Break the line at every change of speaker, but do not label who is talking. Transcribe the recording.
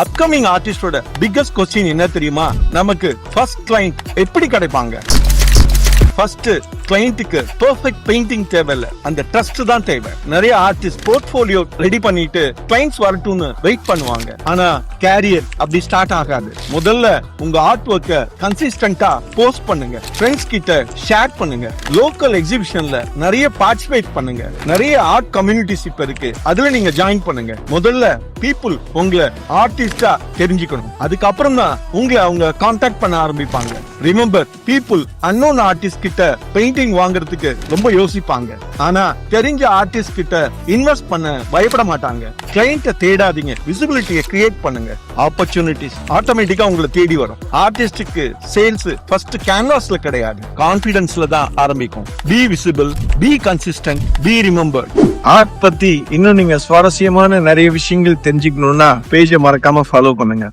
Upcoming ஆர்டிஸ்டோட biggest question என்ன தெரியுமா? நமக்கு ஃபர்ஸ்ட் கிளைண்ட் எப்படி கிடைப்பாங்க? ஃபர்ஸ்ட் கிளையண்ட்டுக்கு பெர்ஃபெக்ட் பெயிண்டிங் தேவையில்ல, அந்த ட்ரஸ்ட் தான் தேவை. நிறைய ஆர்டிஸ்ட் போர்ட்ஃபோலியோ ரெடி பண்ணிட்டு கிளைண்ட்ஸ் வரட்டும்னு வெயிட் பண்ணுவாங்க. ஆனா கேரியர் அப்படி ஸ்டார்ட் ஆகாது. முதல்ல உங்க ஆர்ட் ஒர்க்கை கன்சிஸ்டன்டா போஸ்ட் பண்ணுங்க, ஃப்ரெண்ட்ஸ் கிட்ட ஷேர் பண்ணுங்க, லோக்கல் எக்ஸிபிஷன்ல நிறைய பார்ட்டிசிபேட் பண்ணுங்க. நிறைய ஆர்ட் கம்யூனிட்டிஸ் இப்ப இருக்கு, அதுல நீங்க ஜாயின் பண்ணுங்க. முதல்ல பீப்புள் உங்களை ஆர்டிஸ்டா தெரிஞ்சுக்கணும், அதுக்கப்புறம் தான் உங்களை அவங்க கான்டாக்ட் பண்ண ஆரம்பிப்பாங்க. ரிமெம்பர், பீப்புள் அன்னோன் ஆர்டிஸ்ட் கிட்ட பெயிண்டிங் வாங்குறதுக்கு ரொம்ப யோசிப்பாங்க, ஆனா தெரிஞ்ச ஆர்டிஸ்ட் கிட்ட இன்வெஸ்ட் பண்ண பயப்பட மாட்டாங்க. கிளையண்ட்டை தேடாதீங்க, விசிபிலிட்டியை கிரியேட் பண்ணுங்க. ஆப்பர்ச்சுனிட்டிஸ் ஆட்டோமேட்டிக்கா உங்களை தேடி வரும். ஆர்டிஸ்டுக்கு சேல்ஸ் ஃபர்ஸ்ட் கேன்வாஸ்ல கிடையாது, கான்பிடன்ஸ்ல தான் ஆரம்பிக்கும். B visible, be consistent, be remembered.
Art பத்தி இன்னும் நீங்க சுவாரஸ்யமான நிறைய விஷயங்கள் தெரிஞ்சுக்கணும்னா பேஜை மறக்காம ஃபாலோ பண்ணுங்க.